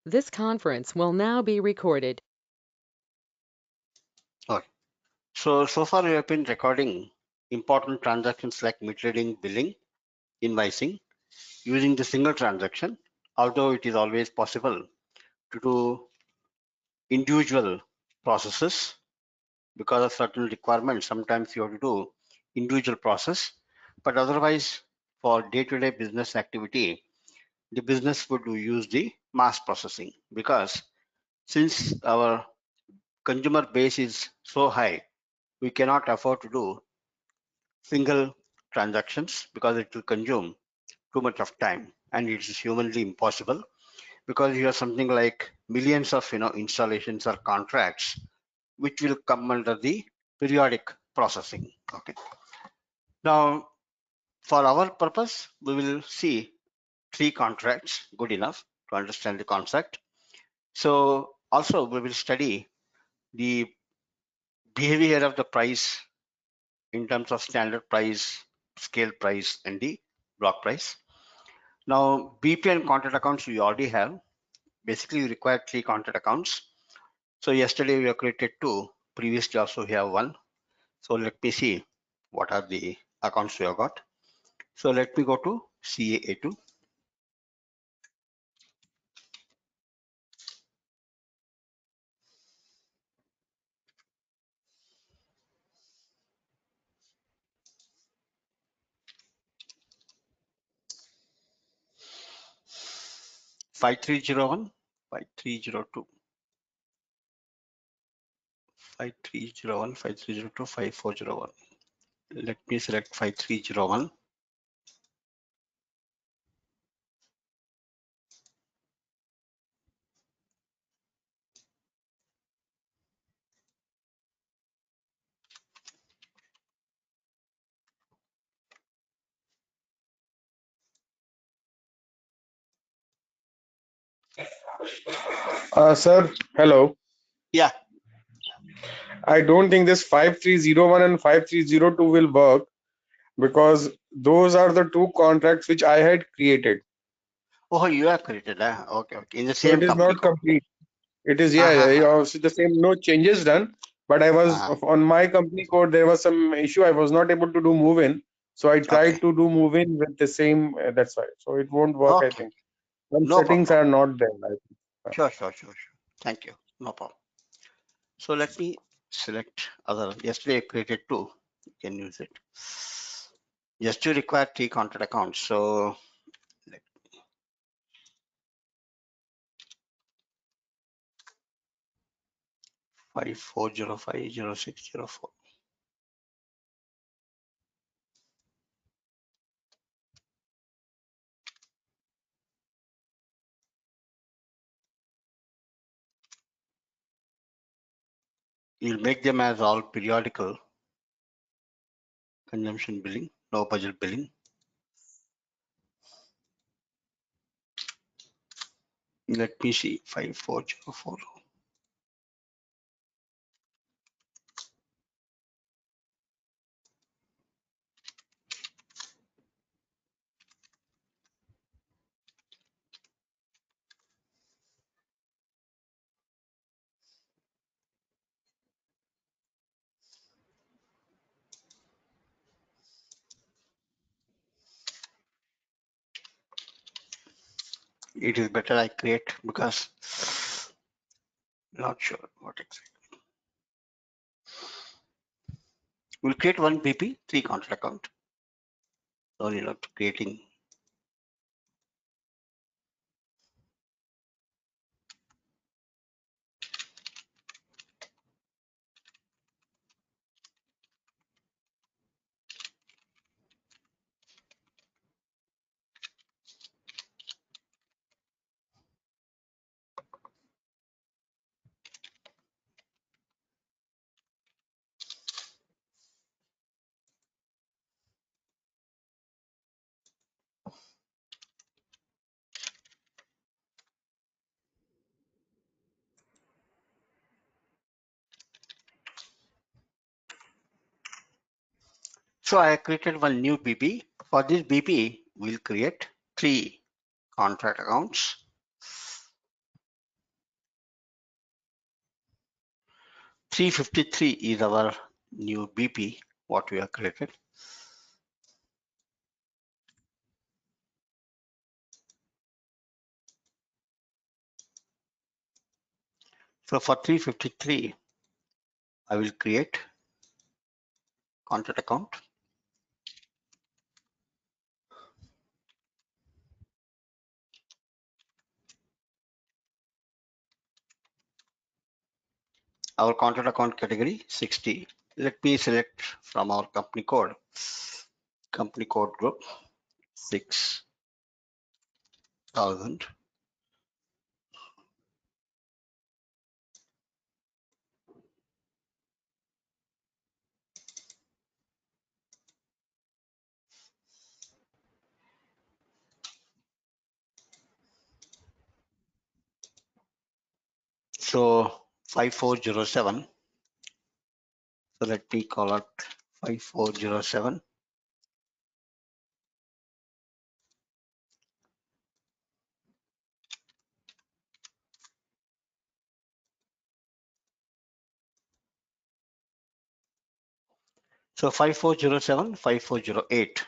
This conference will now be recorded. Okay. So far we have been recording important transactions like mid-trading, billing, invoicing using the single transaction, although it is always possible to do individual processes because of certain requirements. Sometimes you have to do individual process, but otherwise for day-to-day business activity, the business would use the mass processing because since our consumer base is so high, we cannot afford to do single transactions because it will consume too much of time and it is humanly impossible because you have something like millions of installations or contracts which will come under the periodic processing. Okay. Now for our purpose we will see three contracts, good enough to understand the concept. So also we will study the behavior of the price in terms of standard price, scale price, and the block price. Now, BP and contract accounts we already have. Basically, you require three contract accounts. So yesterday we have created two. Previously also we have one. So let me see what are the accounts we have got. So let me go to CAA2. Five 5301, 5302, 5301, 5302, 5401. Let me select 5301. Sir, hello. Yeah. I don't think this 5301 and 5302 will work because those are the two contracts which I had created. Oh, you have created. Okay, okay. In the So it same is company not code. complete. It is, Uh-huh. obviously the same, no changes done. But I was Uh-huh. on my company code, there was some issue. I was not able to do move in. So I Okay. tried to do move in with the same, that's why. So it won't work, I Okay. think. Some No settings problem. are not there, I think. Sure, sure, sure, sure. Thank you. No problem. So let me select other. Yesterday I created two. You can use it. Just to require three contract accounts. So let 54050604. You'll make them as all periodical consumption billing, no budget billing. Let me see 5404. It is better I create because not sure what exactly. We'll create one BP, three contract account. So you know, creating. So I created one new BP. For this BP, we'll create three contract accounts. 353 is our new BP, what we have created. So for 353, I will create contract account. Our contract account category 60. Let me select from our company code group 6,000. So 5407. So let me call it 5407. So 5407, 5408,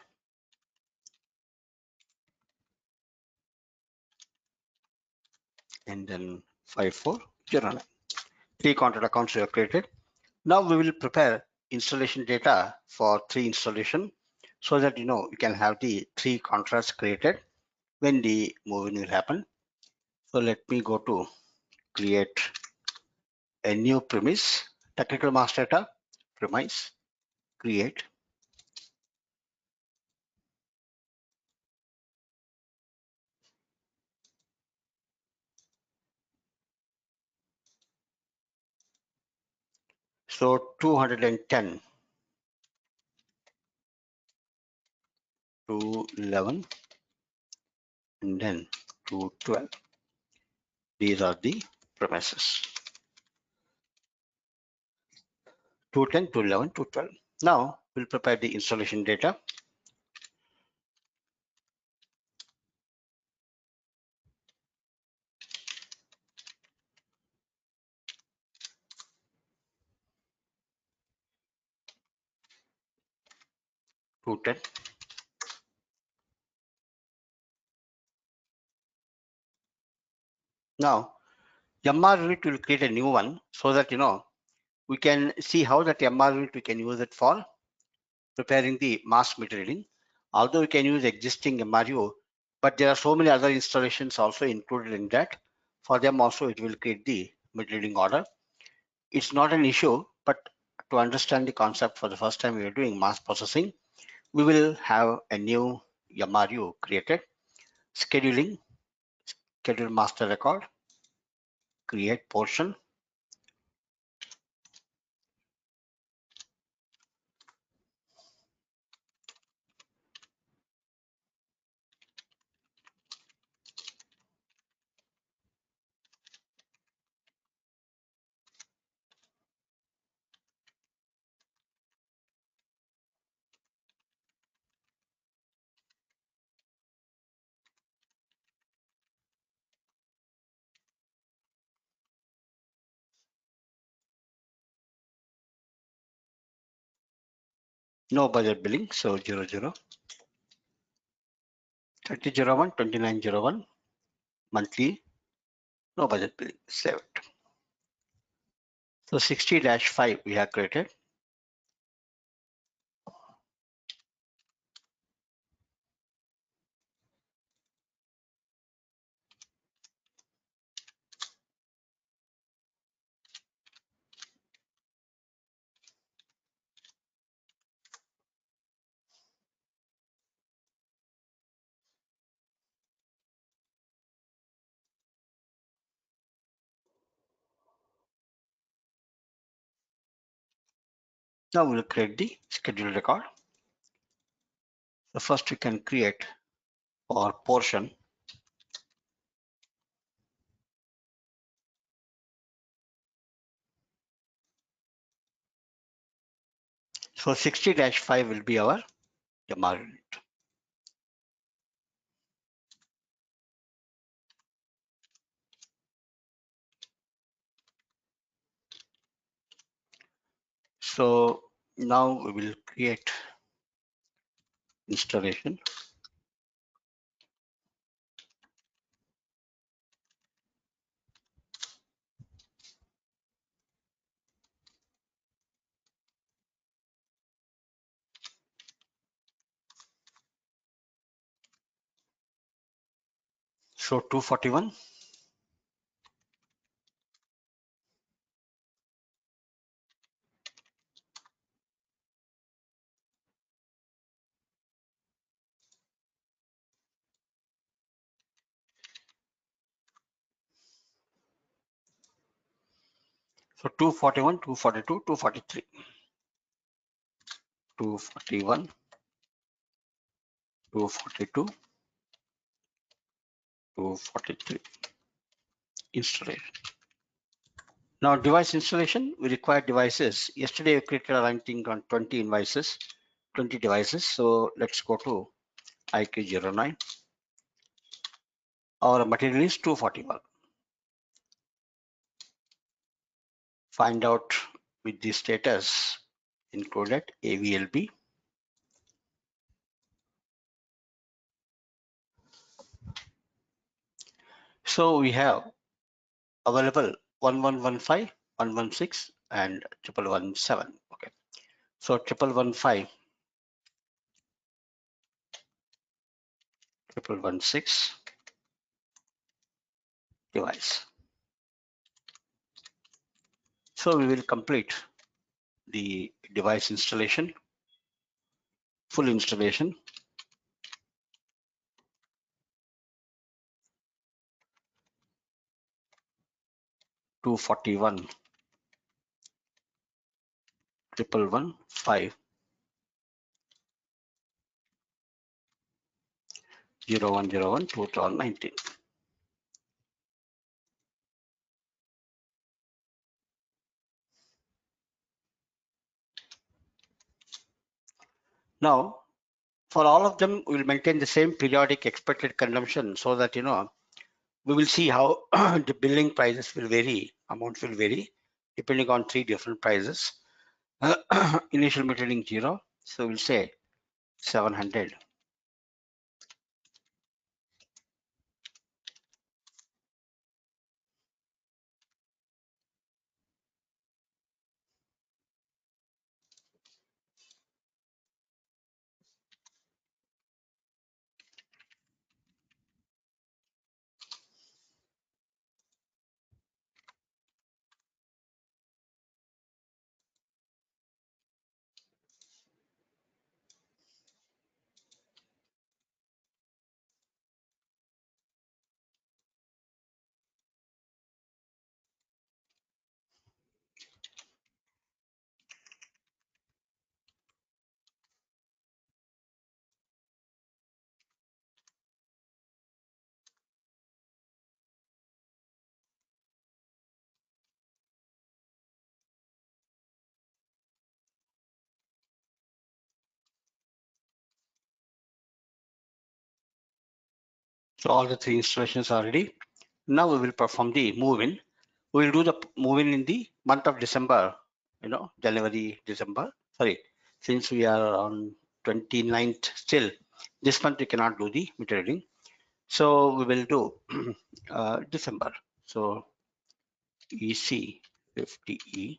and then 5409. Three contract accounts we have created. Now we will prepare installation data for 3 installation so that you can have the 3 contracts created when the moving will happen. So let me go to create a new premise, technical master data, premise, create. So 210 to 11 and then to 12. These are the premises. 210 to 11 to 12. Now we'll prepare the installation data. To 10. Now MR unit will create a new one so that we can see how that MR unit we can use it for preparing the mass meter reading. Although we can use existing MRU, but there are so many other installations also included in that. For them also it will create the meter reading order. It's not an issue, but to understand the concept for the first time we are doing mass processing, we will have a new MRU created. Scheduling, schedule master record, create portion. No budget billing, so 00, 3001, 2901, monthly, no budget billing, save it. So 60-5 we have created. Now we'll create the schedule record. So first we can create our portion. So 60-5 will be our MR unit. So now we will create installation. So 241. So 241, 242, 243. 241, 242, 243. Installation. Now device installation, we require devices. Yesterday we created a thing on 20 devices, 20 devices. So let's go to IQ09. Our material is 241. Find out with the status included AVLB. So we have available 1115, 116 and 1117. Okay. So 1115, 1116 device. So we will complete the device installation, full installation. Two 41, 1115, 0101, 2019. Now, for all of them, we will maintain the same periodic expected consumption so that, we will see how the billing prices will vary, amount will vary, depending on three different prices. Initial metering 0, so we'll say 700. So all the three installations are ready. Now we will perform the move-in. We will do the move-in in the month of December, January, December. Sorry, since we are on 29th still, this month we cannot do the meter reading. So we will do December. So EC 50E.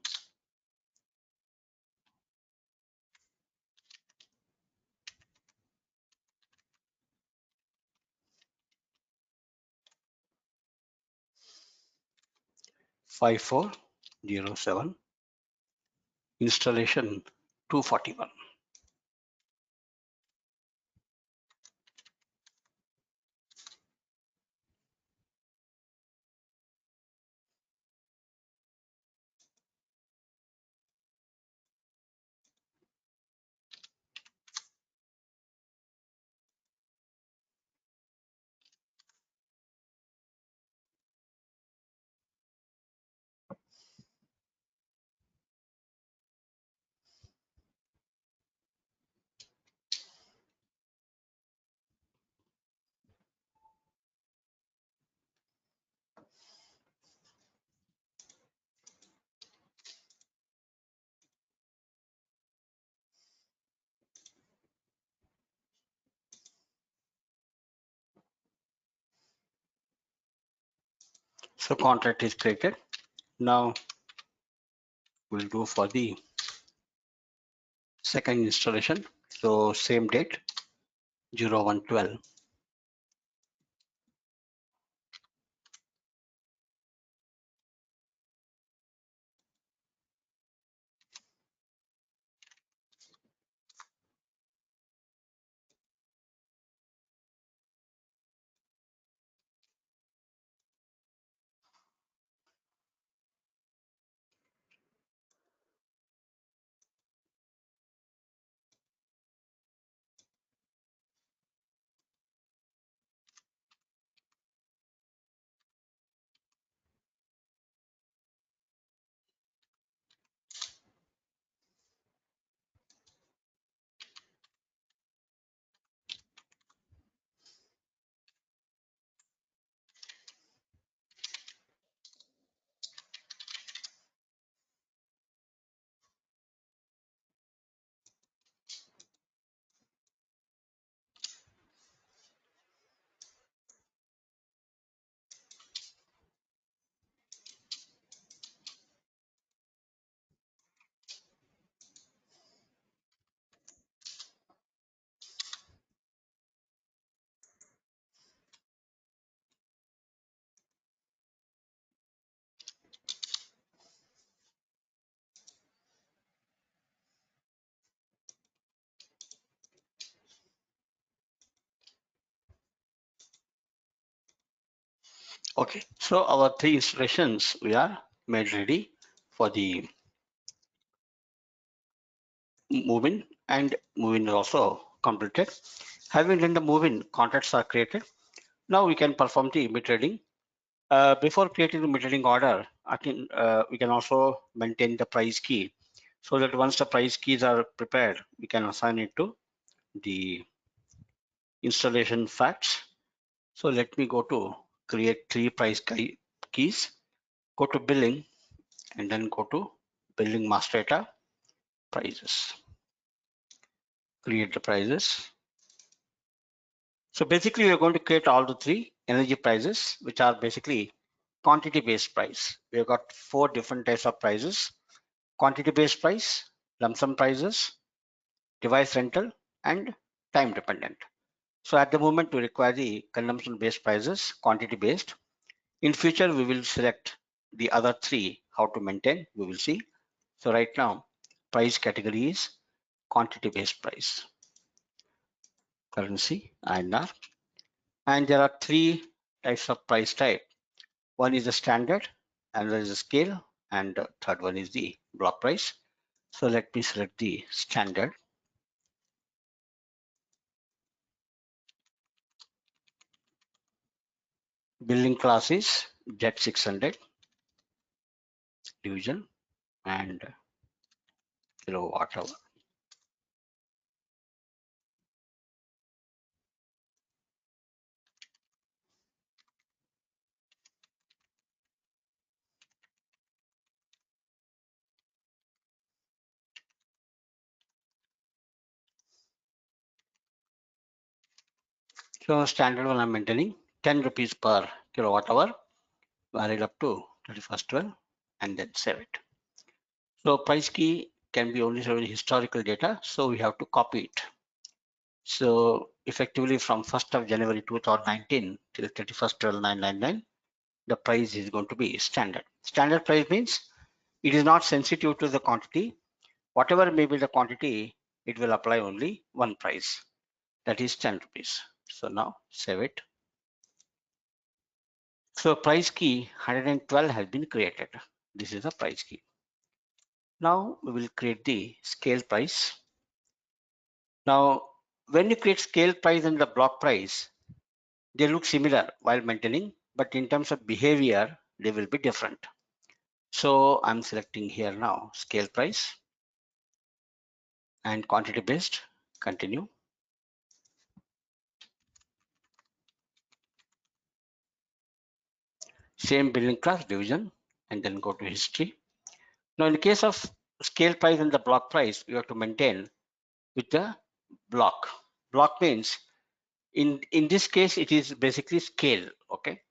Five four 07 installation 241. So contract is created. Now we'll do for the second installation. So same date 01/12. Okay, so our 3 installations we are made ready for the move-in, and move-in is also completed. Having done the move-in, contracts are created. Now we can perform the mid-trading. Before creating the mid-trading order, I can we can also maintain the price key, so that once the price keys are prepared, we can assign it to the installation facts. So let me go to create 3 price keys, go to billing, and then go to billing master data prices, create the prices. So basically we're going to create all the 3 energy prices, which are basically quantity based price. We've got 4 different types of prices: quantity based price, lump sum prices, device rental, and time dependent. So at the moment we require the consumption based prices, quantity based. In future we will select the other 3, how to maintain, we will see. So right now price category is quantity based price, currency INR, and there are 3 types of price type. One is the standard, another is the scale, and the third one is the block price. So let me select the standard. Billing class is Z600 division and kilowatt hour. So standard one I'm maintaining 10 rupees per kilowatt hour, valid up to 31st 12, and then save it. So price key can be only showing historical data, so we have to copy it. So effectively from 1st of January 2019 till 31st 12/999, the price is going to be standard. Standard price means it is not sensitive to the quantity. Whatever may be the quantity, it will apply only one price, that is 10 rupees. So now save it. So price key 112 has been created. This is the price key. Now we will create the scale price. Now when you create scale price and the block price, they look similar while maintaining, but in terms of behavior, they will be different. So I'm selecting here now scale price and quantity based, continue. Same billing class division, and then go to history. Now in the case of scale price and the block price, you have to maintain with the block. Block means in this case it is basically scale. Okay,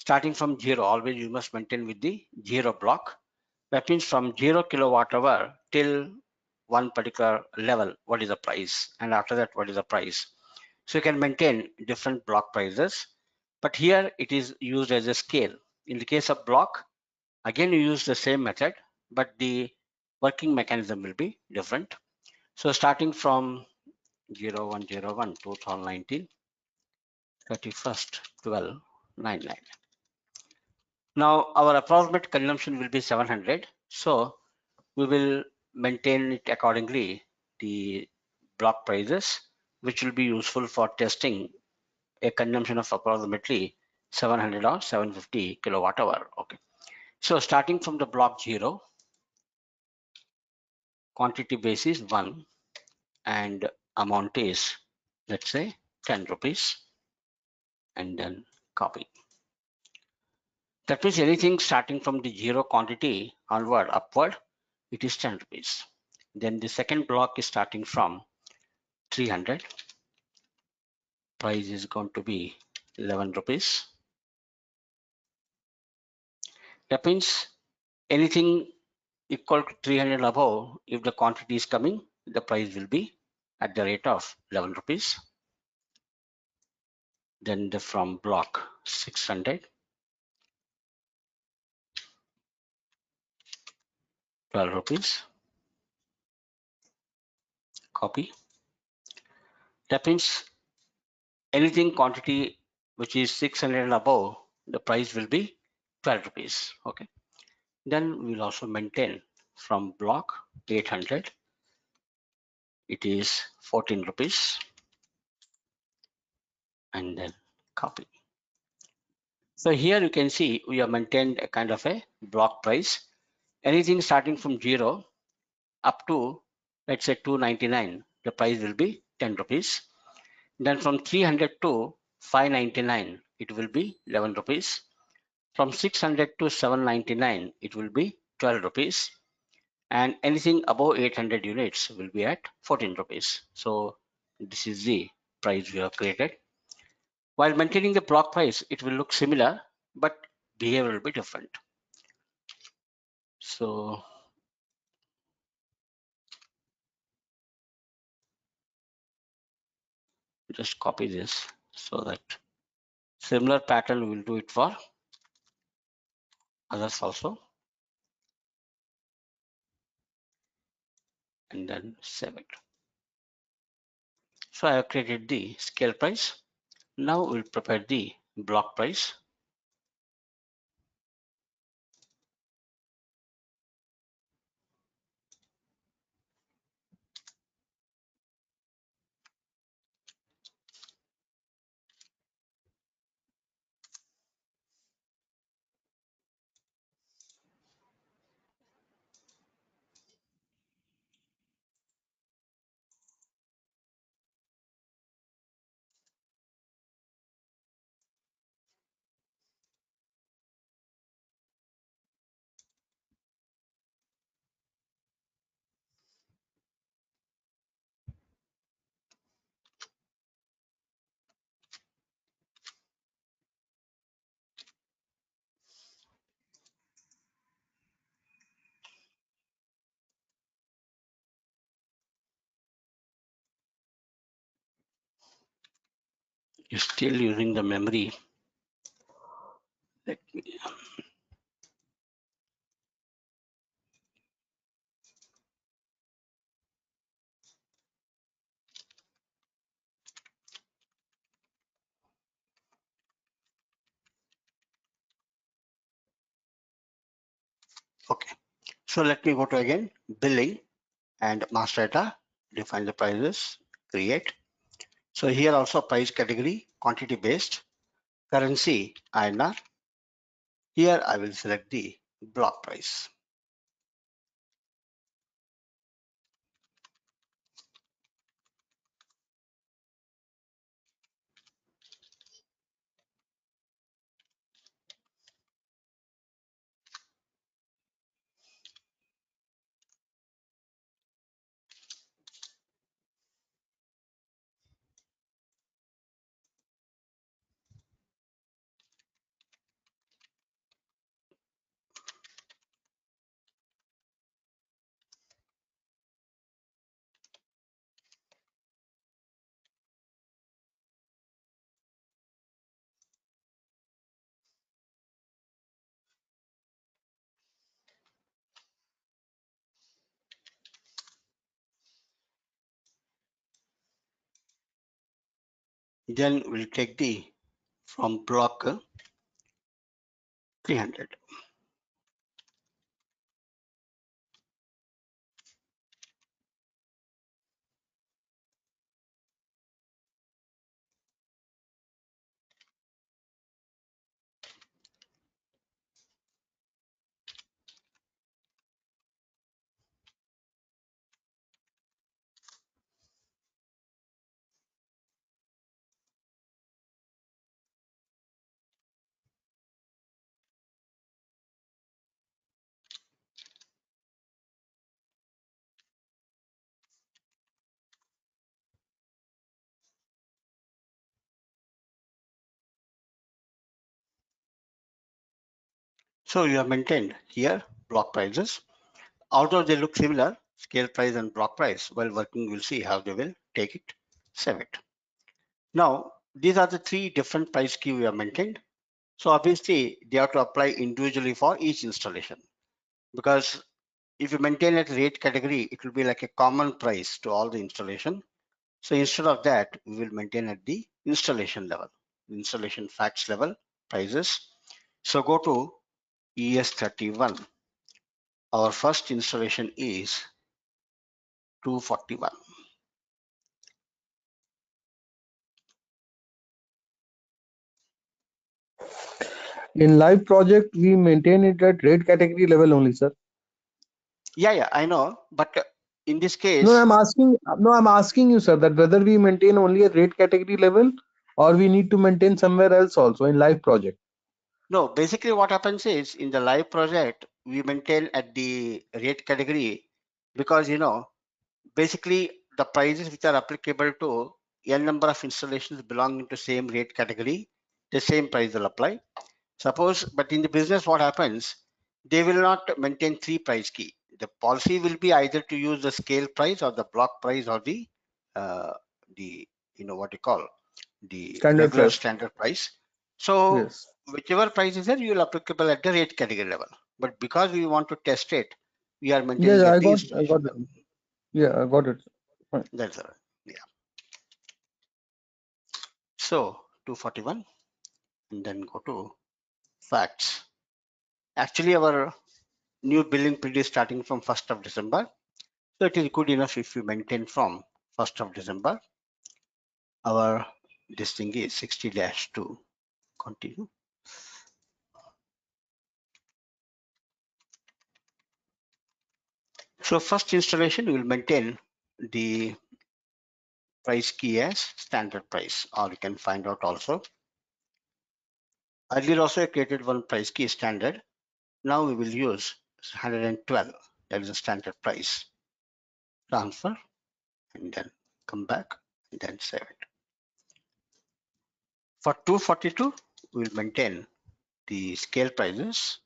starting from 0, always you must maintain with the 0 block. That means from 0 kilowatt hour till one particular level, what is the price? And after that, what is the price? So you can maintain different block prices, but here it is used as a scale. In the case of block, again you use the same method, but the working mechanism will be different. So starting from 0101 2019 31st 1299. Now our approximate consumption will be 700. So we will maintain it accordingly, the block prices, which will be useful for testing a consumption of approximately 700 or 750 kilowatt hour. Okay. So starting from the block 0, quantity base is 1 and amount is, let's say, 10 rupees, and then copy. That means anything starting from the 0 quantity onward, upward, it is 10 rupees. Then the second block is starting from 300. Price is going to be 11 rupees. That means anything equal to 300 above, if the quantity is coming, the price will be at the rate of 11 rupees. Then from block 600, 12 rupees, copy. That means anything quantity which is 600 and above, the price will be 12 rupees. Okay. Then we'll also maintain from block 800, it is 14 rupees, and then copy. So here you can see we have maintained a kind of a block price. Anything starting from 0 up to, let's say, 299, the price will be 10 rupees. Then from 300 to 599, it will be 11 rupees. From 600 to 799, it will be 12 rupees. And anything above 800 units will be at 14 rupees. So this is the price we have created. While maintaining the block price, it will look similar, but behavior will be different. So just copy this so that similar pattern we'll do it for others also, and then save it. So I have created the scale price. Now we'll prepare the block price. You're still using the memory. Let me, okay. So let me go to again billing and master data, define the prices, create. So here also price category, quantity based, currency INR. Here I will select the block price. Then we'll take the from block 300. So you have maintained here block prices. Although they look similar, scale price and block price, while working, we'll see how they will take it, save it. Now, these are the three different price key we have maintained. So obviously, they have to apply individually for each installation, because if you maintain at rate category, it will be like a common price to all the installation. So instead of that, we will maintain at the installation level, installation facts level prices. So go to ES31. Our first installation is 241. In live project, we maintain it at rate category level only, sir. Yeah, I know, but in this case, No, I'm asking you, sir, that whether we maintain only at rate category level or we need to maintain somewhere else also in live project. no, basically what happens is in the live project, we maintain at the rate category because, basically the prices which are applicable to n number of installations belonging to same rate category, the same price will apply. Suppose, but in the business, what happens? They will not maintain three price key. The policy will be either to use the scale price or the block price or the what you call the Standard regular price. standard price. So Yes. whichever price is there, you will applicable at the rate category level. But because we want to test it, we are maintaining Yeah, at I the got installation it. level. Yeah, I got it. Fine. That's all right. Yeah. So 241, and then go to facts. Actually, our new billing period is starting from 1st of December. So it is good enough if we maintain from 1st of December. Our this thing is 60-2. Continue. So first installation, we will maintain the price key as standard price, or you can find out also. Earlier also I created one price key standard. Now we will use 112. That is a standard price. Transfer and then come back and then save it. For 242, we will maintain the scale prices.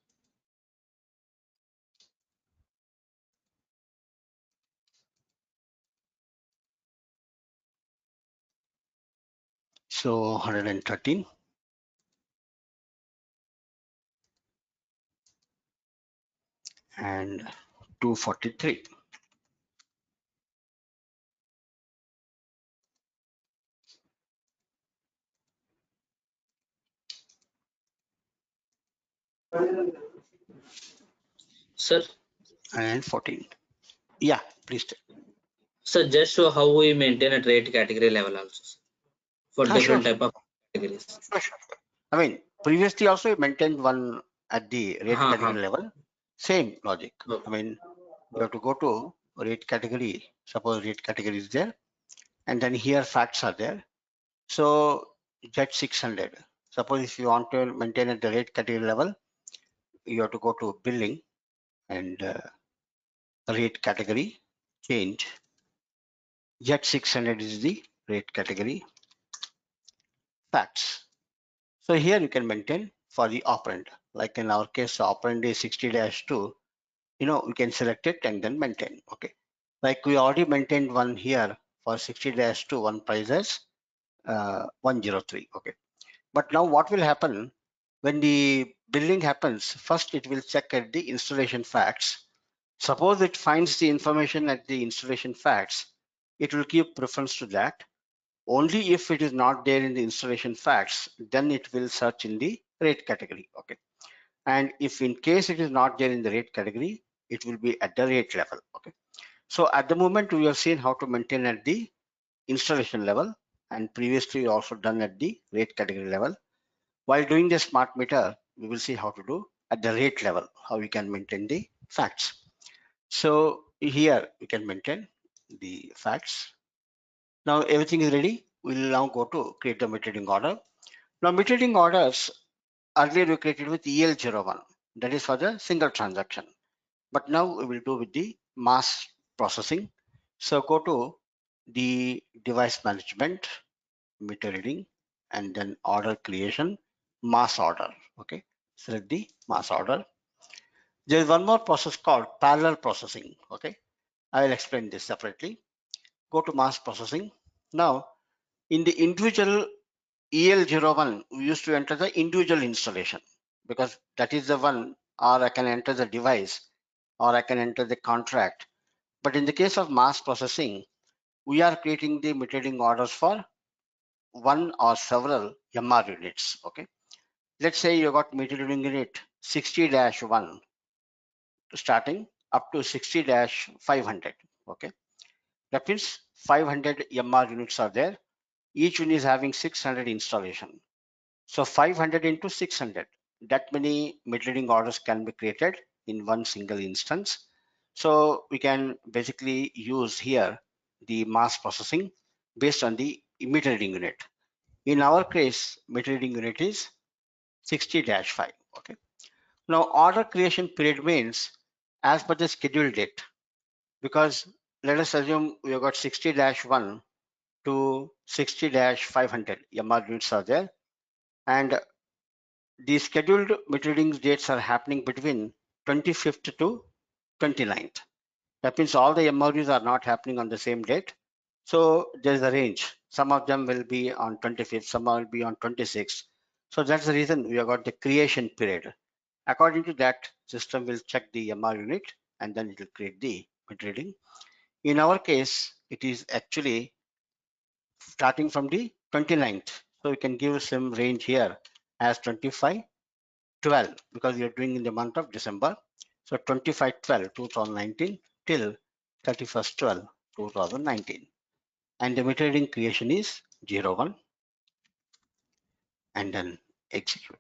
So 113. And 243. Sir, And 14. Yeah, please. sir, just show how we maintain a rate category level also sir, for different Sure. type of categories. Sure. I mean, previously also we maintained one at the rate category level. Same logic. Okay. I mean, you have to go to rate category. Suppose rate category is there, and then here facts are there. So get 600. Suppose if you want to maintain at the rate category level, you have to go to billing and rate category, change. Jet 600 is the rate category. Facts. So here you can maintain for the operand. Like in our case, the operand is 60-2. We can select it and then maintain. Okay. Like we already maintained one here for 60-2, one price as 103. Okay. But now what will happen when the billing happens? First, it will check at the installation facts. Suppose it finds the information at the installation facts, it will give preference to that. Only if it is not there in the installation facts, then it will search in the rate category. Okay. And if in case it is not there in the rate category, it will be at the rate level. Okay. So at the moment we have seen how to maintain at the installation level, and previously also done at the rate category level. While doing the smart meter, we will see how to do at the rate level, how we can maintain the facts. So here we can maintain the facts. Now everything is ready. We'll now go to create the metering order. Now metering orders, earlier we created with EL01, that is for the single transaction. But now we will do with the mass processing. So go to the device management, meter reading, and then order creation, mass order. Okay, select the mass order. There is one more process called parallel processing. Okay, I will explain this separately. Go to mass processing. Now, in the individual EL01, we used to enter the individual installation because that is the one, or I can enter the device, or I can enter the contract. But in the case of mass processing, we are creating the metering orders for one or several MR units. Okay, let's say you got metering unit 60-1 starting up to 60-500. Okay, that means 500 MR units are there. Each one is having 600 installation. So 500 into 600, that many metering orders can be created in one single instance. So we can basically use here the mass processing based on the metering unit. In our case, metering unit is 60-5. Okay. Now order creation period means as per the schedule date, because let us assume we have got 60-1 to 60-500 MR units are there, and the scheduled metering dates are happening between 25th to 29th. That means all the MRUs are not happening on the same date. So there's a range. Some of them will be on 25th, some will be on 26th. So that's the reason we have got the creation period. According to that, system will check the MR unit and then it will create the metering. In our case, it is actually starting from the 29th. So we can give some range here as 25-12 because we are doing in the month of December. So 25-12-2019 till 31st-12-2019. And the metering creation is 01 and then execute.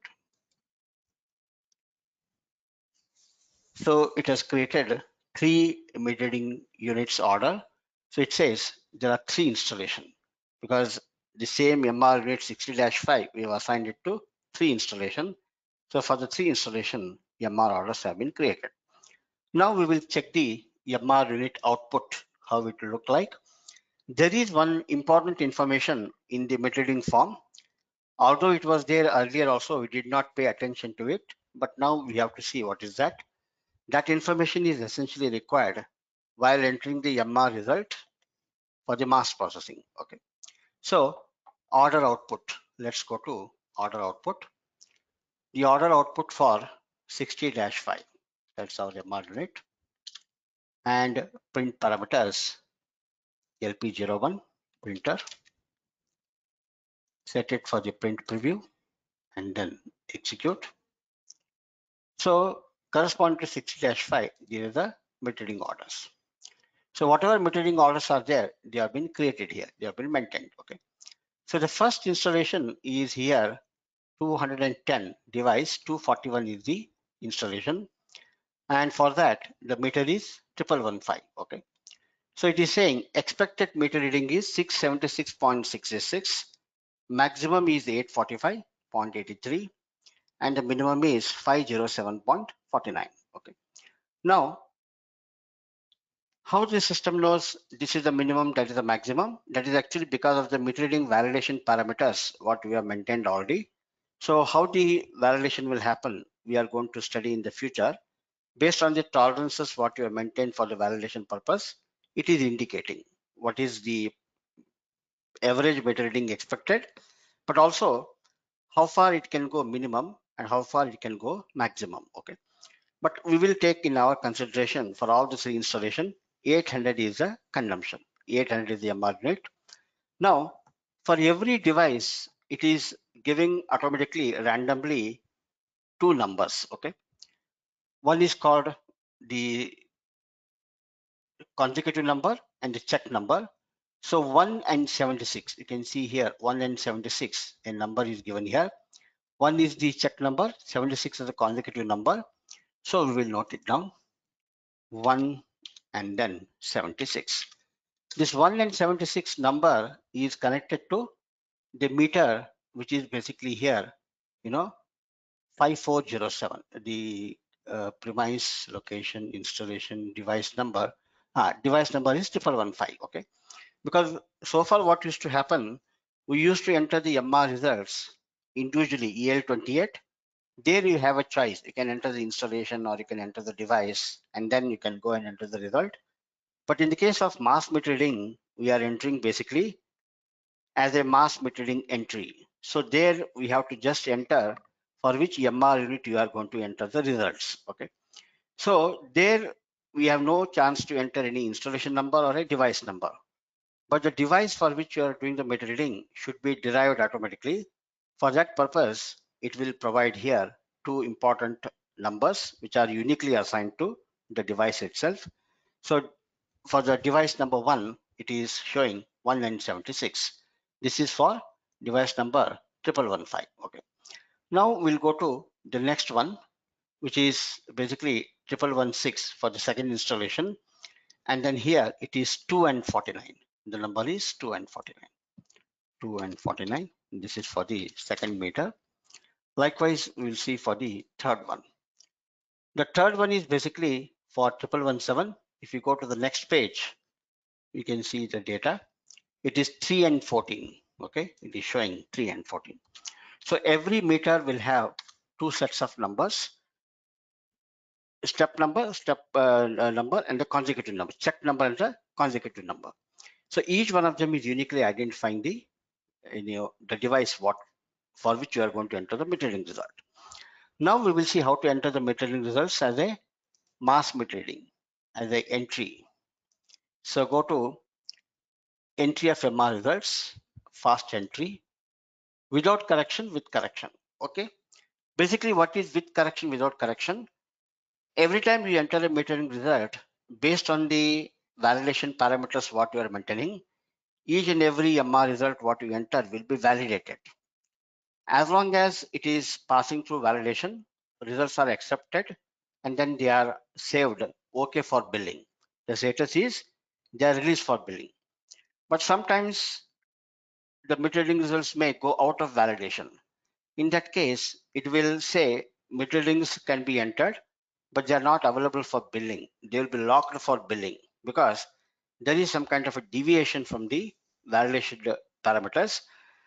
So it has created 3 metering units order. So it says there are 3 installation because the same MR unit 60-5 we have assigned it to 3 installation. So for the 3 installation, MR orders have been created. Now we will check the MR unit output, how it will look like. There is one important information in the metering form. Although it was there earlier also, we did not pay attention to it, but now we have to see what is that. That information is essentially required while entering the MR result for the mass processing. Okay. So order output, let's go to order output. The order output for 60-5, that's our MR unit. And print parameters, LP01 printer, set it for the print preview and then execute. So corresponding to 60-5, these are the metering orders. So whatever metering orders are there, they have been created here, they have been maintained. Okay. So the first installation is here 210 device, 241 is the installation, and for that the meter is 1115. Okay. So it is saying expected meter reading is 676.66, maximum is 845.83, and the minimum is 507.49. Okay. Now, how the system knows this is the minimum, that is the maximum? That is actually because of the meter reading validation parameters, what we have maintained already. So how the validation will happen, we are going to study in the future. Based on the tolerances what you have maintained for the validation purpose, it is indicating what is the average meter reading expected, but also how far it can go minimum and how far it can go maximum. Okay, but we will take in our consideration for all the 3 installation, 800 is a consumption, 800 is the MR unit. Now For every device, it is giving automatically randomly two numbers. Okay, one is called the consecutive number and the check number. So 1 and 76, you can see here 1 and 76, a number is given here. 1 is the check number, 76 is the consecutive number. So we will note it down, 1 and then 76. This 1 and 76 number is connected to the meter, which is basically here, 5407, the premise location installation device number. Device number is 1115. Okay, because so far what used to happen, we used to enter the MR results individually, EL28. There you have a choice. You can enter the installation or you can enter the device, and then you can go and enter the result. But in the case of mass meter reading, we are entering basically as a mass meter reading entry. So there we have to just enter for which MR unit you are going to enter the results. Okay. So there we have no chance to enter any installation number or a device number. But the device for which you are doing the meter reading should be derived automatically. For that purpose, it will provide here two important numbers which are uniquely assigned to the device itself. So for the device number 1, it is showing 1 and 76. This is for device number 1115. Okay. Now we'll go to the next one, which is basically 1116 for the second installation. And then here it is 2 and 49. The number is 2 and 49. 2 and 49. This is for the second meter. Likewise, we'll see for the third one. The third one is basically for 1117. If you go to the next page, you can see the data. It is 3 and 14. Okay, it is showing 3 and 14. So every meter will have two sets of numbers, step number, number, and the consecutive number, check number and the consecutive number. So each one of them is uniquely identifying the device for which you are going to enter the meter reading result. Now we will see how to enter the meter reading results as a mass meter reading, as a entry. So go to entry of MR results, fast entry, without correction, with correction. Okay. Basically, what is with correction, without correction? Every time you enter a meter reading result, based on the validation parameters what you are maintaining, each and every MR result what you enter will be validated. As long as it is passing through validation, results are accepted and then they are saved okay for billing. The status is they are released for billing. But sometimes the meter reading results may go out of validation. In that case, it will say meter readings can be entered, but they are not available for billing. They will be locked for billing because there is some kind of a deviation from the validation parameters.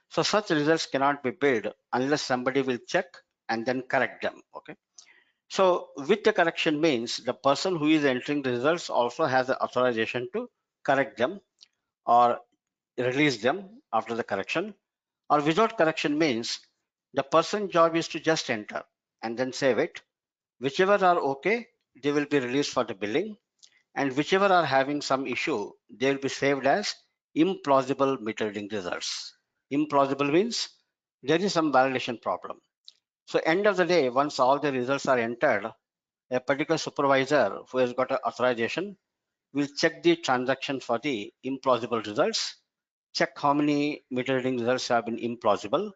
So such results cannot be billed unless somebody will check and then correct them. Okay. So with the correction means the person who is entering the results also has the authorization to correct them or release them after the correction. Or without correction means the person's job is to just enter and then save it. Whichever are okay, they will be released for the billing, and whichever are having some issue, they will be saved as implausible meter reading results. Implausible means there is some validation problem. So end of the day, once all the results are entered, a particular supervisor who has got an authorization will check the transaction for the implausible results, check how many meter reading results have been implausible,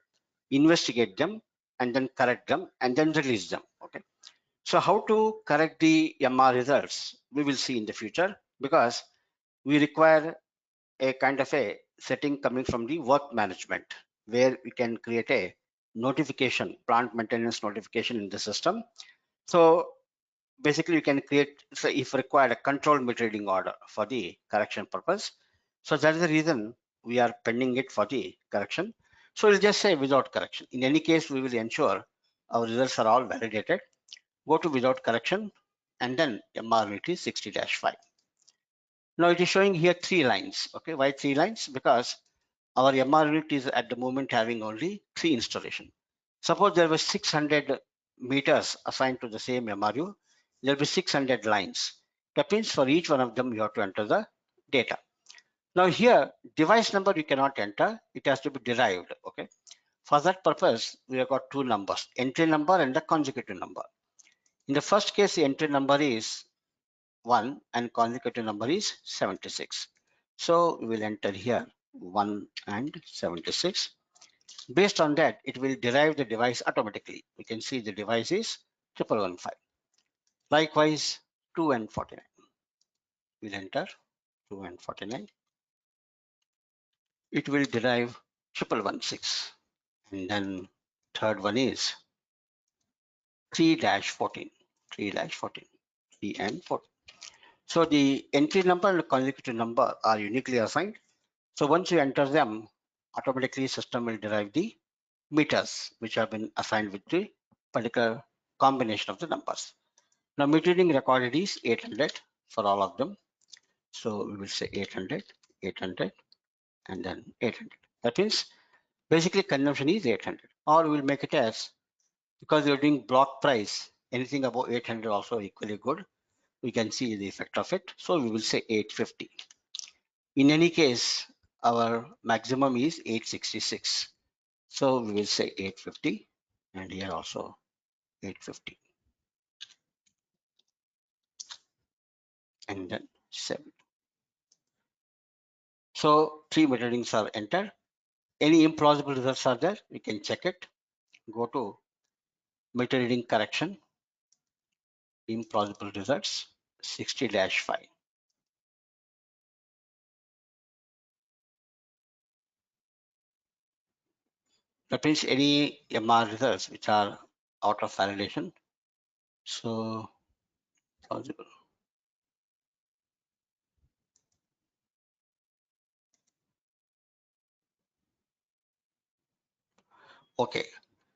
investigate them, and then correct them, and then release them. Okay. So how to correct the MR results, we will see in the future, because we require a kind of a setting coming from the work management where we can create a notification, plant maintenance notification in the system. So basically you can create, so if required, a control meter reading order for the correction purpose. So that is the reason we are pending it for the correction. So we'll just say without correction. In any case, we will ensure our results are all validated. Go to without correction and then MR unit is 60-5. Now it is showing here 3 lines. Okay, why 3 lines? Because our MR unit is at the moment having only 3 installation. Suppose there were 600 meters assigned to the same MRU, there will be 600 lines. That means for each one of them you have to enter the data. Now here, device number you cannot enter. It has to be derived. Okay. For that purpose, we have got two numbers, entry number and the consecutive number. In the first case, the entry number is 1 and consecutive number is 76. So we will enter here 1 and 76. Based on that, it will derive the device automatically. We can see the device is 1115. Likewise, 2 and 49. We'll enter 2 and 49. It will derive 1116. And then third one is 3-14. 3-14. 3 and 14. So the entry number and the consecutive number are uniquely assigned. So once you enter them, automatically system will derive the meters which have been assigned with the particular combination of the numbers. Now meter reading recorded is 800 for all of them. So we will say 800, 800, and then 800. That means basically consumption is 800, or we will make it as, because you're doing block price, anything above 800 also equally good. We can see the effect of it. So we will say 850. In any case, our maximum is 866. So we will say 850, and here also 850. And then 7. So 3 meter readings are entered. Any implausible results are there, we can check it. Go to meter reading correction, implausible results, 60-5. That means any MR results which are out of validation. So plausible. Okay,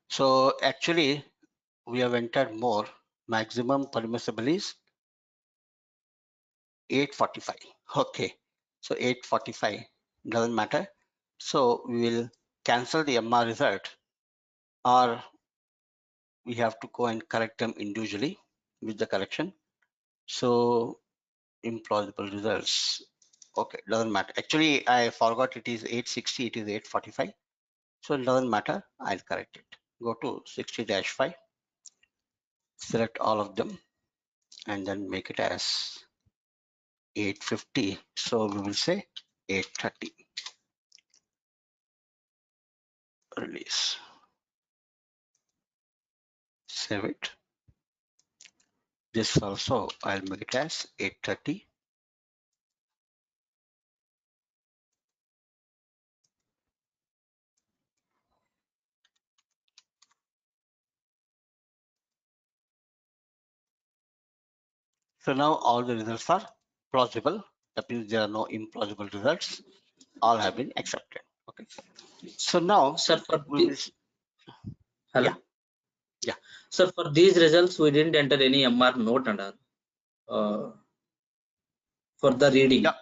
so actually we have entered more. Maximum permissible is 845. Okay, so 845 doesn't matter. So we will cancel the MR result, or we have to go and correct them individually with the correction. So implausible results. Okay, doesn't matter. Actually, I forgot it is 860, it is 845. So it doesn't matter. I'll correct it. Go to 60-5, select all of them, and then make it as 850. So we will say 830. Release. Save it. This also I'll make it as 830. So now all the results are plausible. That means there are no implausible results. All have been accepted. Okay. So now, Sir, for we will. hello. Yeah. Yeah. Sir, for these results, we didn't enter any MR note and all for the reading. Yeah.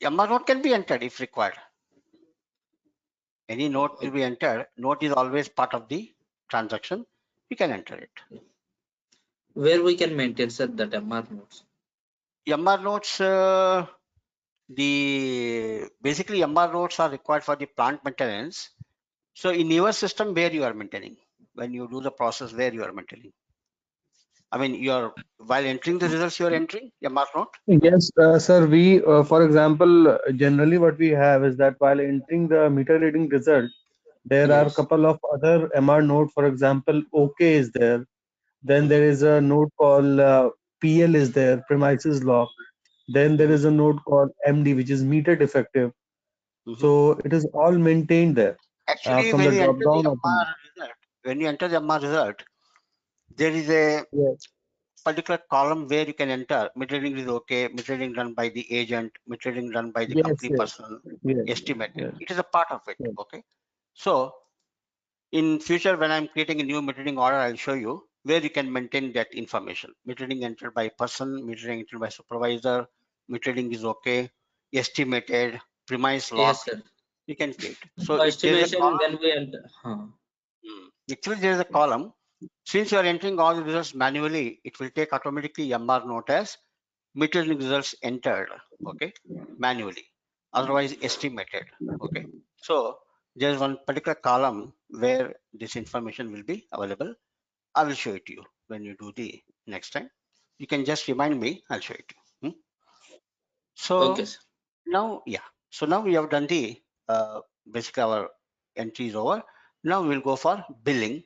MR note can be entered if required. Any note to be entered. Note is always part of the transaction. We can enter it. Where we can maintain, sir, that MR notes? MR notes, basically MR notes are required for the plant maintenance. So in your system, where you are maintaining, when you do the process, where you are maintaining. I mean, while entering the results, you are entering MR note. Yes, sir. We, for example, generally what we have is that while entering the meter reading result, there are a Yes. couple of other MR node. For example, OK is there. Then there is a node called PL is there, premises lock. Then there is a node called MD, which is meter defective. So it is all maintained there Actually, from when the you drop enter the down of MR result, when you enter the MR result, there is a particular column where you can enter meter reading is okay, meter reading done by the agent, meter reading done by the company person, estimated. It is a part of it. Okay. So in future, when I'm creating a new meter reading order, I'll show you where you can maintain that information. Meter reading entered by person, meter reading entered by supervisor, meter reading is okay, estimated, premise lock. Yes, sir. You can create. So For if there is a estimation, column, then we enter. actually there is a column. Since you are entering all the results manually, it will take automatically MR note as meter reading results entered, okay, manually. otherwise estimated. Okay, so there's one particular column where this information will be available. I will show it to you when you do the next time. You can just remind me, I'll show it to you. So Okay, sir. now, yeah, so now we have done the basically our entries over. Now we'll go for billing.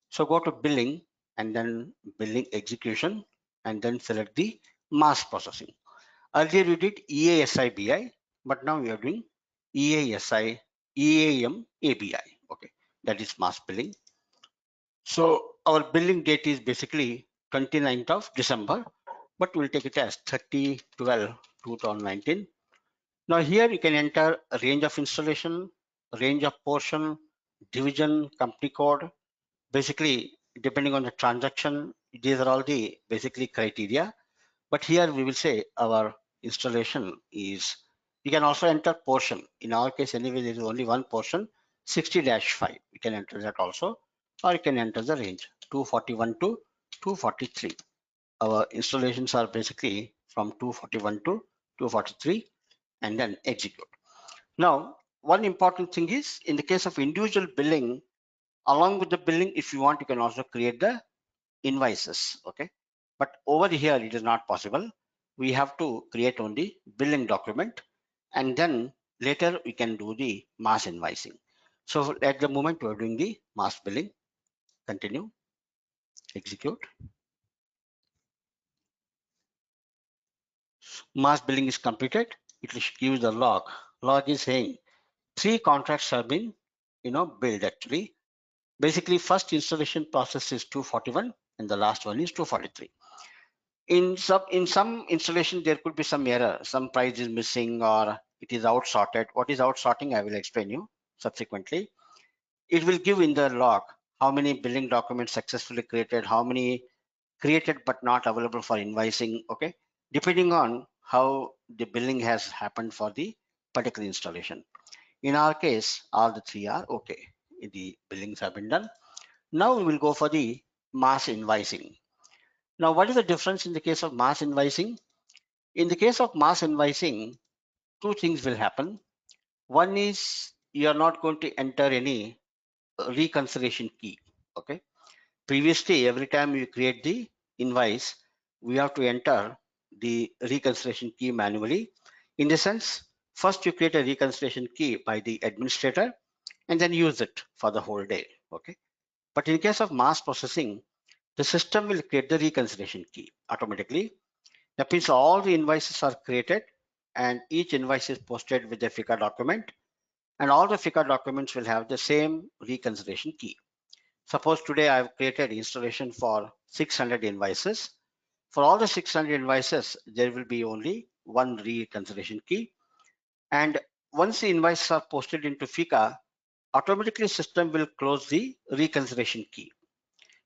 So go to billing and then billing execution and then select the mass processing. Earlier we did EASI BI, but now we are doing EASI EAM ABI. Okay, that is mass billing. So our billing date is basically 29th of December, but we'll take it as 30/12/2019. Now here you can enter a range of installation, range of portion, division, company code. Basically, depending on the transaction, these are all the basically criteria. But here we will say our installation is, you can also enter portion. In our case anyway, there is only one portion, 60-5. You can enter that also, or you can enter the range 241 to 243. Our installations are basically from 241 to 243 and then execute. Now, one important thing is in the case of individual billing, along with the billing, if you want, you can also create the invoices. Okay, but over here it is not possible. We have to create only billing document, and then later we can do the mass invoicing. So at the moment we are doing the mass billing. Continue, execute. Mass billing is completed. It will give the log. Log is saying 3 contracts have been billed actually. Basically, first installation process is 241 and the last one is 243. In some installation, there could be some error, some price is missing or it is outsorted. What is outsorting, I will explain you subsequently. It will give in the log how many billing documents successfully created, how many created but not available for invoicing, okay, depending on how the billing has happened for the particular installation. In our case, all the 3 are okay. The billings have been done. Now we will go for the mass invoicing. Now, what is the difference in the case of mass invoicing? In the case of mass invoicing, 2 things will happen. One is you are not going to enter any reconciliation key. Okay. Previously, every time you create the invoice, we have to enter the reconciliation key manually. In the sense, first you create a reconciliation key by the administrator and then use it for the whole day. Okay. But in case of mass processing, the system will create the reconciliation key automatically. That means all the invoices are created and each invoice is posted with the FICA document, and all the FICA documents will have the same reconciliation key. Suppose today I've created installation for 600 invoices. For all the 600 invoices, there will be only one reconciliation key. And once the invoices are posted into FICA, automatically system will close the reconciliation key.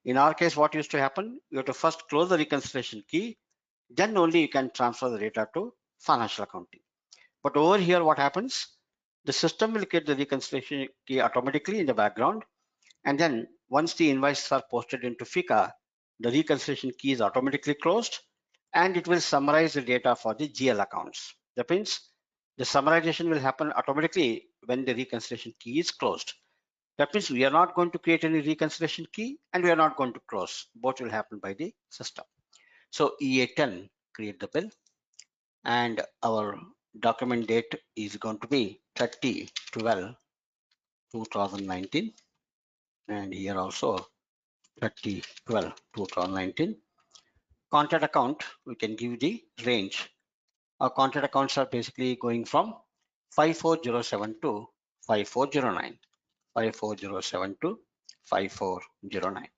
In our case, what used to happen, you have to first close the reconciliation key, then only you can transfer the data to financial accounting. But over here, what happens? The system will get the reconciliation key automatically in the background. And then once the invoices are posted into FICA, the reconciliation key is automatically closed and it will summarize the data for the GL accounts. That means the summarization will happen automatically when the reconciliation key is closed. That means we are not going to create any reconciliation key and we are not going to close. Both will happen by the system. So EA10, create the bill, and our document date is going to be 30/12/2019, and here also 30/12/2019. Contract account, we can give the range. Our contract accounts are basically going from 54007 to 5409. 54007 to 5409.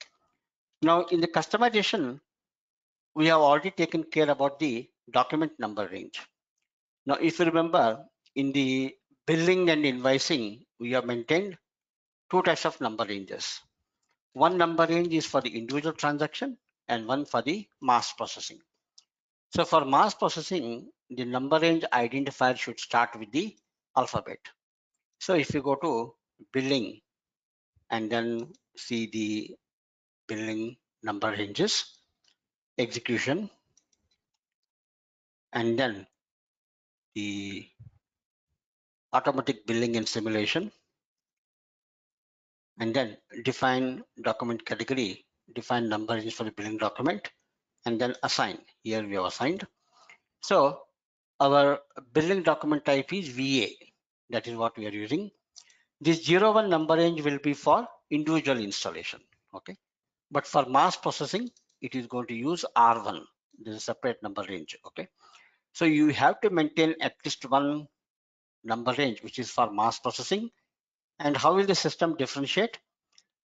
Now in the customization, we have already taken care about the document number range. Now, if you remember, in the billing and invoicing, we have maintained 2 types of number ranges. One number range is for the individual transaction and one for the mass processing. So for mass processing, the number range identifier should start with the alphabet. So if you go to billing and then see the billing number ranges, execution, and then the automatic billing and simulation, and then define document category, define number range for the billing document, and then assign. Here we have assigned. So our billing document type is VA. That is what we are using. This 01 number range will be for individual installation. Okay. But for mass processing, it is going to use R1. This is a separate number range. Okay. So you have to maintain at least one number range, which is for mass processing. And how will the system differentiate?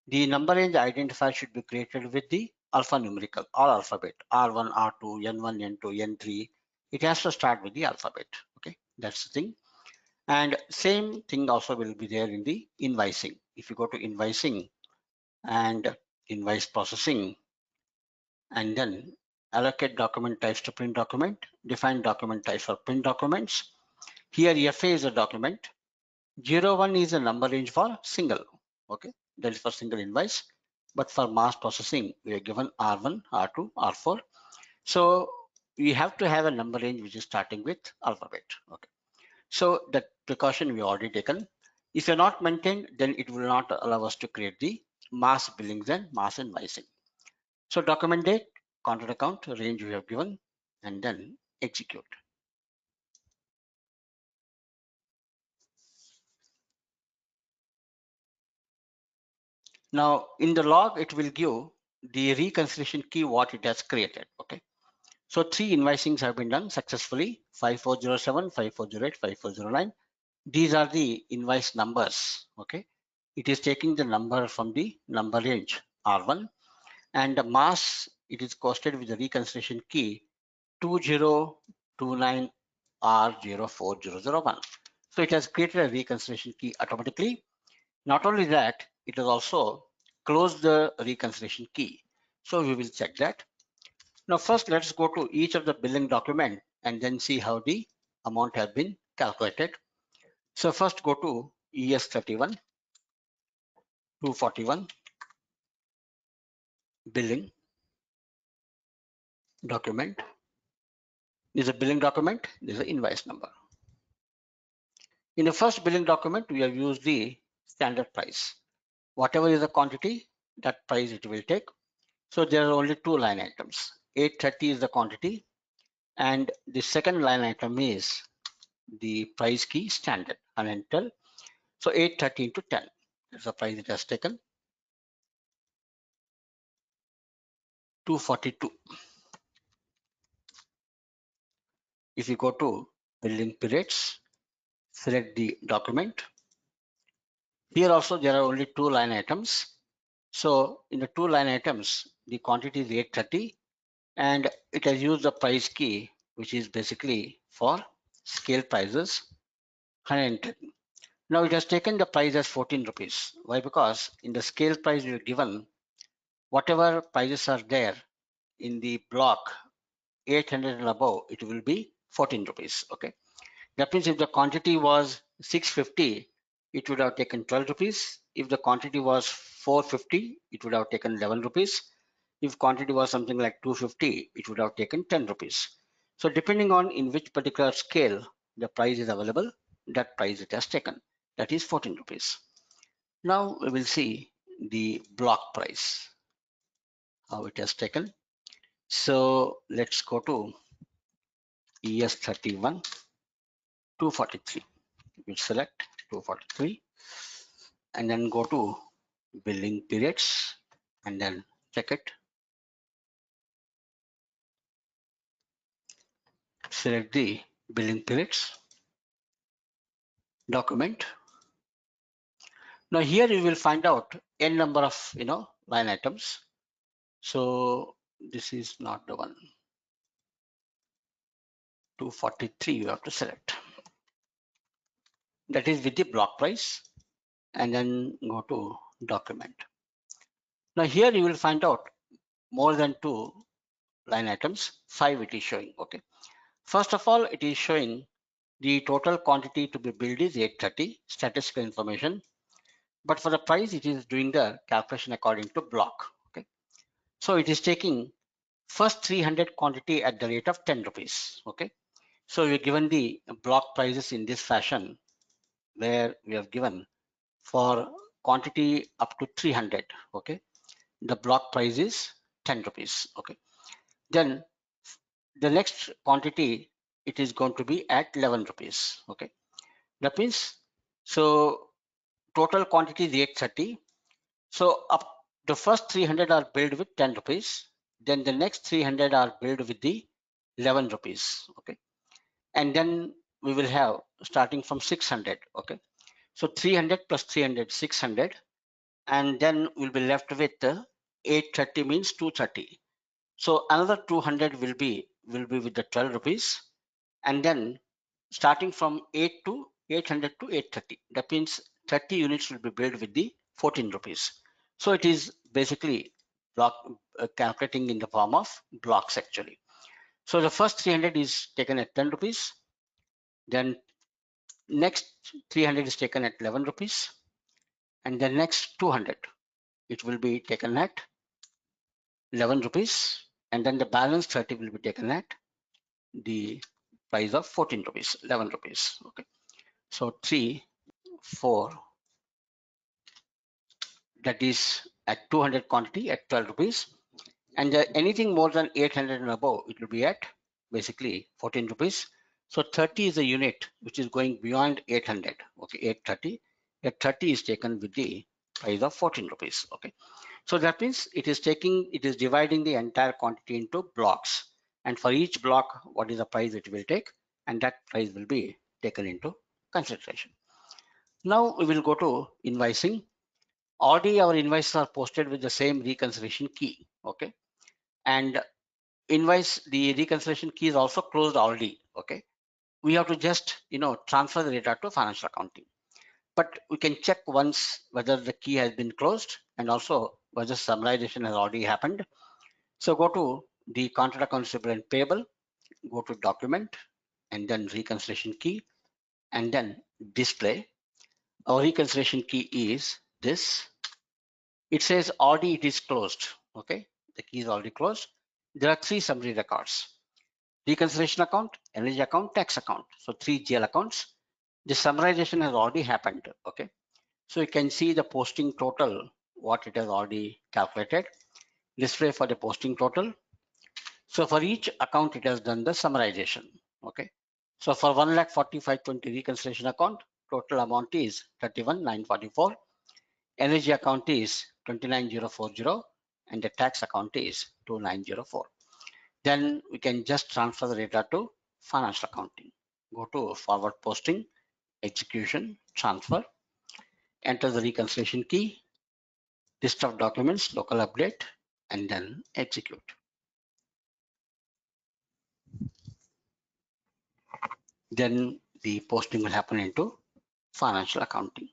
The number range identifier should be created with the alphanumerical or alphabet R1, R2, N1, N2, N3. It has to start with the alphabet. Okay, that's the thing. And same thing also will be there in the invoicing. If you go to invoicing and invoice processing, and then allocate document types to print document, define document types for print documents. Here FA is a document. 01 is a number range for single. Okay, that is for single invoice. But for mass processing, we are given R1, R2, R4. So we have to have a number range which is starting with alphabet. Okay. So that precaution we already taken. If you're not maintained, then it will not allow us to create the mass billings and mass invoicing. So document date, contract account, range we have given, and then execute. Now in the log, it will give the reconciliation key what it has created. Okay. So 3 invoicings have been done successfully, 5407, 5408, 5409. These are the invoice numbers. Okay. It is taking the number from the number range R1, and the mass, it is costed with the reconciliation key 2029R04001. So it has created a reconciliation key automatically. Not only that, it has also closed the reconciliation key. So we will check that. Now first let's go to each of the billing document and then see how the amount has been calculated. So first go to ES31 241 billing document. This is a billing document, this is an invoice number. In the first billing document, we have used the standard price. Whatever is the quantity, that price it will take. So there are only 2 line items. 830 is the quantity, and the second line item is the price key standard, 112. So 830 into 10 is the price it has taken. 242. If you go to billing periods, select the document. Here also there are only 2 line items. So in the 2 line items, the quantity is 830, and it has used the price key, which is basically for scale prices, 110. Now it has taken the price as 14 rupees. Why? Because in the scale price we are given, whatever prices are there in the block 800 and above, it will be 14 rupees. Okay. That means if the quantity was 650, it would have taken 12 rupees. If the quantity was 450, it would have taken 11 rupees. If quantity was something like 250, it would have taken 10 rupees. So depending on in which particular scale the price is available, that price it has taken. That is 14 rupees. Now we will see the block price, how it has taken. So let's go to ES31 243. We'll select 243 and then go to billing periods and then check it. Select the billing periods document. Now here you will find out n number of line items. So this is not the one. 243 you have to select. That is with the block price, and then go to document. Now here you will find out more than 2 line items, 5 it is showing. Okay. First of all, it is showing the total quantity to be billed is 830, statistical information. But for the price, it is doing the calculation according to block. Okay. So it is taking first 300 quantity at the rate of 10 rupees. Okay. So we're given the block prices in this fashion. where we have given for quantity up to 300. Okay, the block price is 10 rupees. Okay, then the next quantity, it is going to be at 11 rupees. Okay, that means, so total quantity is 830. So up the first 300 are billed with 10 rupees. Then the next 300 are billed with the 11 rupees. Okay, and then we will have starting from 600. Okay, so 300 plus 300, 600, and then we'll be left with 830 means 230. So another 200 will be with the 12 rupees, and then starting from 800 to 830. That means 30 units will be billed with the 14 rupees. So it is basically block calculating in the form of blocks actually. So the first 300 is taken at 10 rupees. Then next 300 is taken at 11 rupees. And the next 200, it will be taken at 11 rupees. And then the balance 30 will be taken at the price of 14 rupees, 11 rupees. Okay. So 3, 4, that is at 200 quantity at 12 rupees. And anything more than 800 and above, it will be at basically 14 rupees. So 30 is a unit which is going beyond 800. Okay, 830. At 30 is taken with the price of 14 rupees. Okay, so that means it is dividing the entire quantity into blocks. And for each block, what is the price it will take? And that price will be taken into consideration. Now we will go to invoicing. Already our invoices are posted with the same reconciliation key. Okay, and the reconciliation key is also closed already. Okay, we have to just transfer the data to financial accounting, but we can check once whether the key has been closed and also whether summarization has already happened. So go to the contract accounts receivable and payable, go to document, and then reconciliation key, and then display. Our reconciliation key is this. It says already it is closed. Okay, the key is already closed. There are 3 summary records: reconciliation account, energy account, tax account. So 3 GL accounts. The summarization has already happened. Okay, so you can see the posting total, what it has already calculated. Display for the posting total. So for each account, it has done the summarization. Okay, so for 1,45,20 reconciliation account, total amount is 31,944. Energy account is 29,040, and the tax account is 2,904. Then we can just transfer the data to financial accounting. Go to forward posting, execution, transfer, enter the reconciliation key, list of documents, local update, and then execute. Then the posting will happen into financial accounting.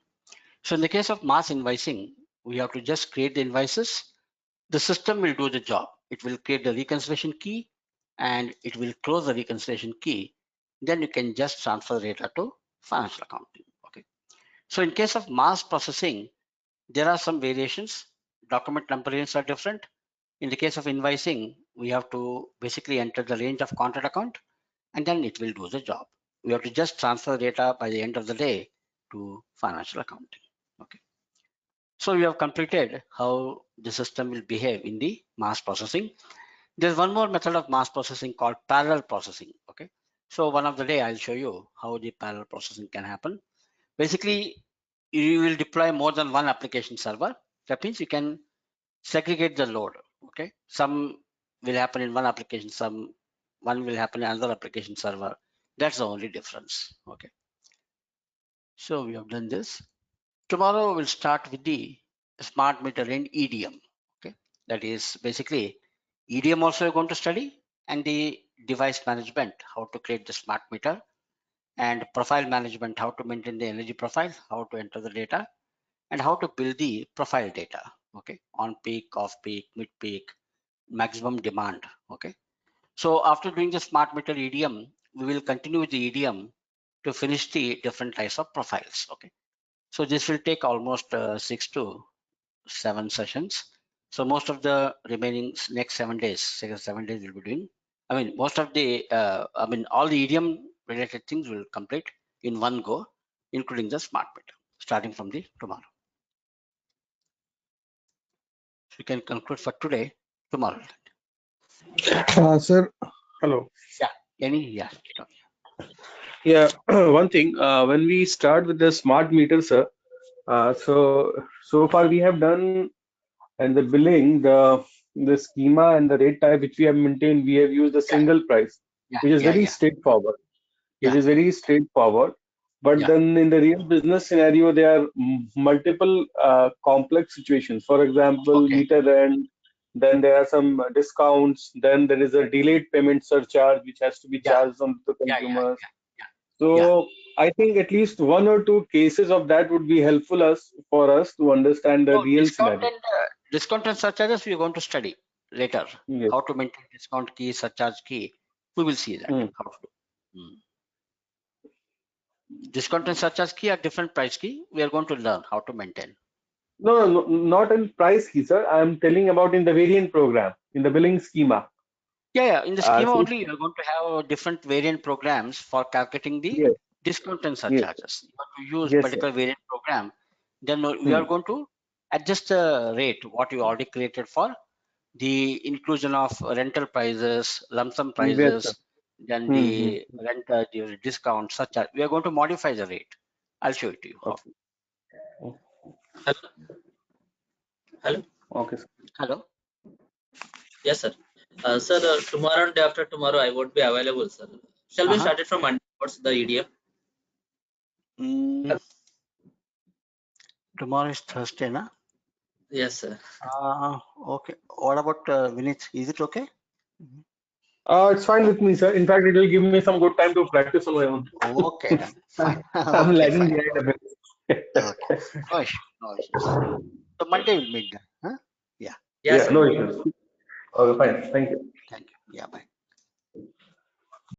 So in the case of mass invoicing, we have to just create the invoices. The system will do the job. It will create the reconciliation key and it will close the reconciliation key. Then you can just transfer the data to financial accounting. Okay. So in case of mass processing, there are some variations. Document number ranges are different. In the case of invoicing, we have to basically enter the range of contract account and then it will do the job. We have to just transfer data by the end of the day to financial accounting. Okay. So we have completed how the system will behave in the mass processing. There's one more method of mass processing called parallel processing. Okay. So one of the day I'll show you how the parallel processing can happen. Basically, you will deploy more than one application server. That means you can segregate the load. Okay. Some will happen in one application, one will happen in another application server. That's the only difference. Okay. So we have done this. Tomorrow we'll start with the smart meter and EDM. Okay, that is basically EDM also you're going to study, and the device management, how to create the smart meter, and profile management, how to maintain the energy profile, how to enter the data, and how to build the profile data. Okay, on peak, off peak, mid peak, maximum demand. Okay, so after doing the smart meter EDM, we will continue with the EDM to finish the different types of profiles. Okay. So this will take almost 6 to 7 sessions. So most of the remaining next 7 days, 7 days we'll be doing. Most of the, all the EDM related things will complete in one go. including the smart meter, starting from the tomorrow. So you can conclude for today, tomorrow. Sir, hello. Yeah. Yeah, one thing, when we start with the smart meter, sir, so far we have done and the billing, the schema and the rate type which we have maintained, we have used a single price, which is very straightforward. It Yeah. is very straightforward. But Yeah. then in the real business scenario, there are multiple complex situations. For example, Okay. meter end, then there are some discounts, then there is a delayed payment surcharge which has to be Yeah. charged on the Yeah. consumers. Yeah. So I think at least one or two cases of that would be helpful for us to understand the So real scenario. discount and surcharges we are going to study later. Yes. How to maintain discount key, surcharge key. We will see that how to do. Discount and surcharge key are different price key. We are going to learn how to maintain. No, not in price key, sir. I am telling about in the variant program, in the billing schema. Yeah. In the schema So- only, you are going to have different variant programs for calculating the Yes. discount and surcharges. You have to use Yes, particular variant program. Then we are going to adjust the rate what you already created for the inclusion of rental prices, lump sum Yes, prices, sir. then the rent, the discount, such as we are going to modify the rate. I'll show it to you. How. Hello. Okay, sir. Hello. Yes, sir. Sir, tomorrow and day after tomorrow I would be available, sir. Shall we start it from Monday? What's the EDM? Tomorrow is Thursday, na? Yes, sir. Okay. What about Vinith? Is it okay? It's fine with me, sir. In fact, it will give me some good time to practice on my own. Okay, then. Fine. I'm Okay, lagging fine. behind a bit. Okay. No issues. No issues. So Monday we'll meet then. Huh? Yes, Yeah, sir. no issues. Okay, fine. Thank you. Thank you. Yeah, bye.